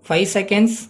5 seconds.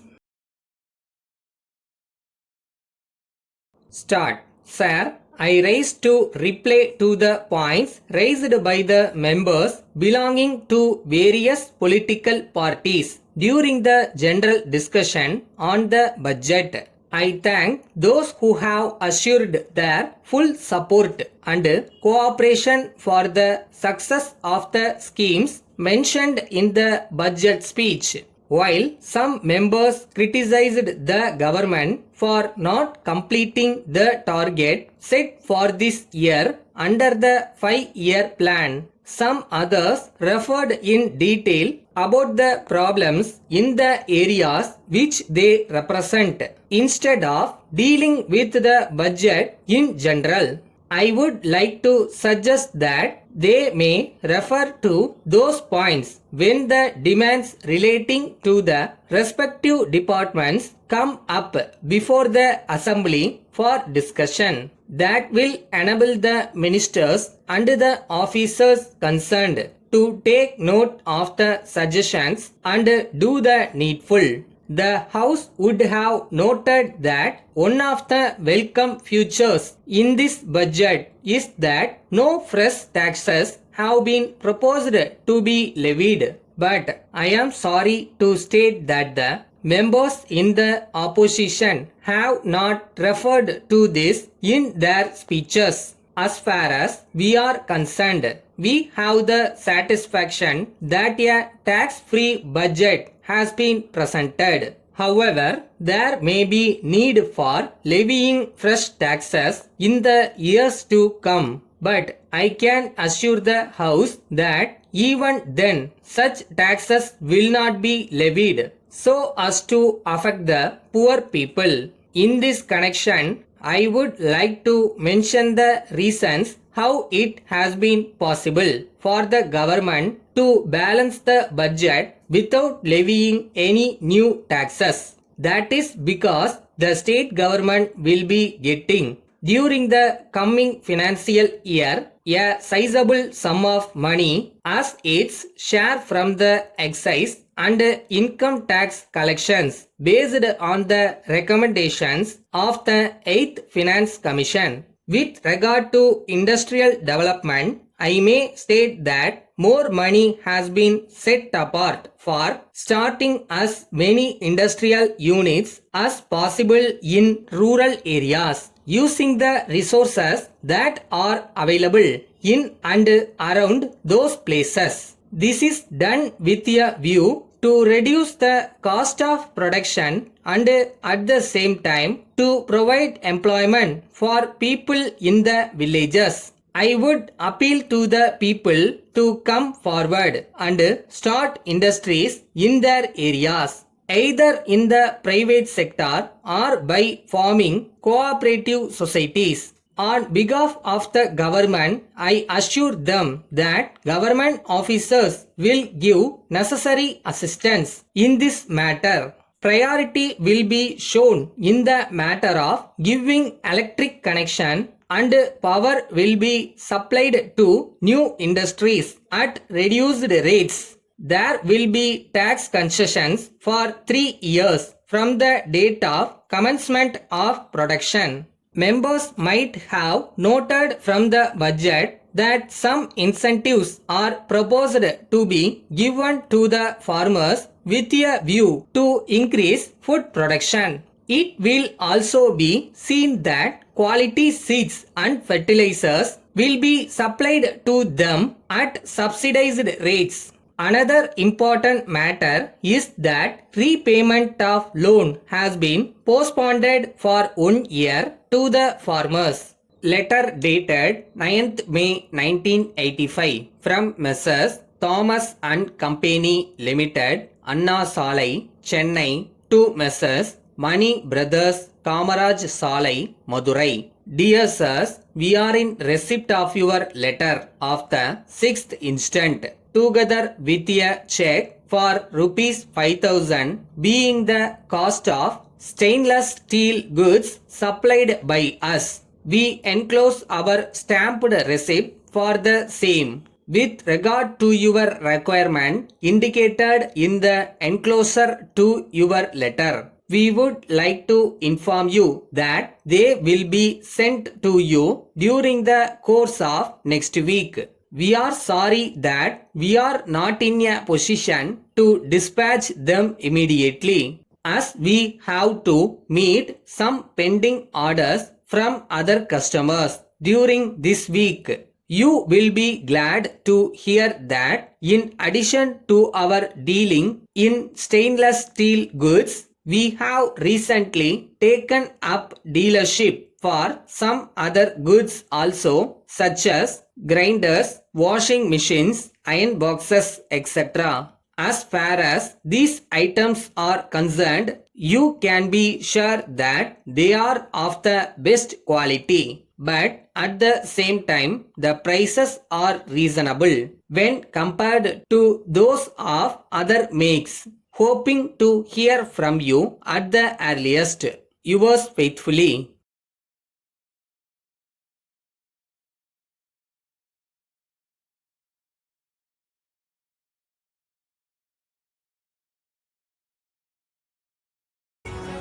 Start. Sir, I raised to reply to the points raised by the members belonging to various political parties during the general discussion on the budget. I thank those who have assured their full support and cooperation for the success of the schemes mentioned in the budget speech. While some members criticized the government for not completing the target set for this year under the 5-year plan, some others referred in detail about the problems in the areas which they represent instead of dealing with the budget in general. I would like to suggest that they may refer to those points when the demands relating to the respective departments come up before the assembly for discussion. That will enable the ministers and the officers concerned to take note of the suggestions and do the needful. The House would have noted that one of the welcome features in this budget is that no fresh taxes have been proposed to be levied. But I am sorry to state that the members in the opposition have not referred to this in their speeches. As far as we are concerned, we have the satisfaction that a tax-free budget has been presented. However, there may be need for levying fresh taxes in the years to come. But I can assure the House that even then such taxes will not be levied so as to affect the poor people. In this connection, I would like to mention the reasons how it has been possible for the government to balance the budget without levying any new taxes. That is because the state government will be getting during the coming financial year a sizable sum of money as its share from the excise and income tax collections based on the recommendations of the 8th Finance Commission. With regard to industrial development, I may state that more money has been set apart for starting as many industrial units as possible in rural areas using the resources that are available in and around those places. This is done with a view to reduce the cost of production and at the same time to provide employment for people in the villages. I would appeal to the people to come forward and start industries in their areas, either in the private sector or by forming cooperative societies. On behalf of the government, I assure them that government officers will give necessary assistance in this matter. Priority will be shown in the matter of giving electric connection and power will be supplied to new industries at reduced rates. There will be tax concessions for 3 years from the date of commencement of production. Members might have noted from the budget that some incentives are proposed to be given to the farmers with a view to increase food production. It will also be seen that quality seeds and fertilizers will be supplied to them at subsidized rates. Another important matter is that repayment of loan has been postponed for 1 year to the farmers. Letter dated 9th May 1985 from Messrs. Thomas and Company Limited, Anna Salai, Chennai to Messrs. Money Brothers, Kamaraj Salai, Madurai. Dear Sirs, we are in receipt of your letter of the 6th instant, together with a check for rupees 5,000 being the cost of stainless steel goods supplied by us. We enclose our stamped receipt for the same. With regard to your requirement indicated in the enclosure to your letter, we would like to inform you that they will be sent to you during the course of next week. We are sorry that we are not in a position to dispatch them immediately, as we have to meet some pending orders from other customers during this week. You will be glad to hear that in addition to our dealing in stainless steel goods, we have recently taken up dealership for some other goods also, such as grinders, washing machines, iron boxes, etc. As far as these items are concerned, you can be sure that they are of the best quality, but at the same time the prices are reasonable when compared to those of other makes. Hoping to hear from you at the earliest. Yours faithfully.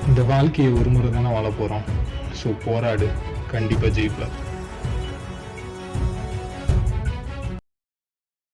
இந்த வாழ்க்கையை ஒரு முறை தானே வாழ போகிறோம். So போராடு, கண்டிப்பாக ஜெயிப்ப.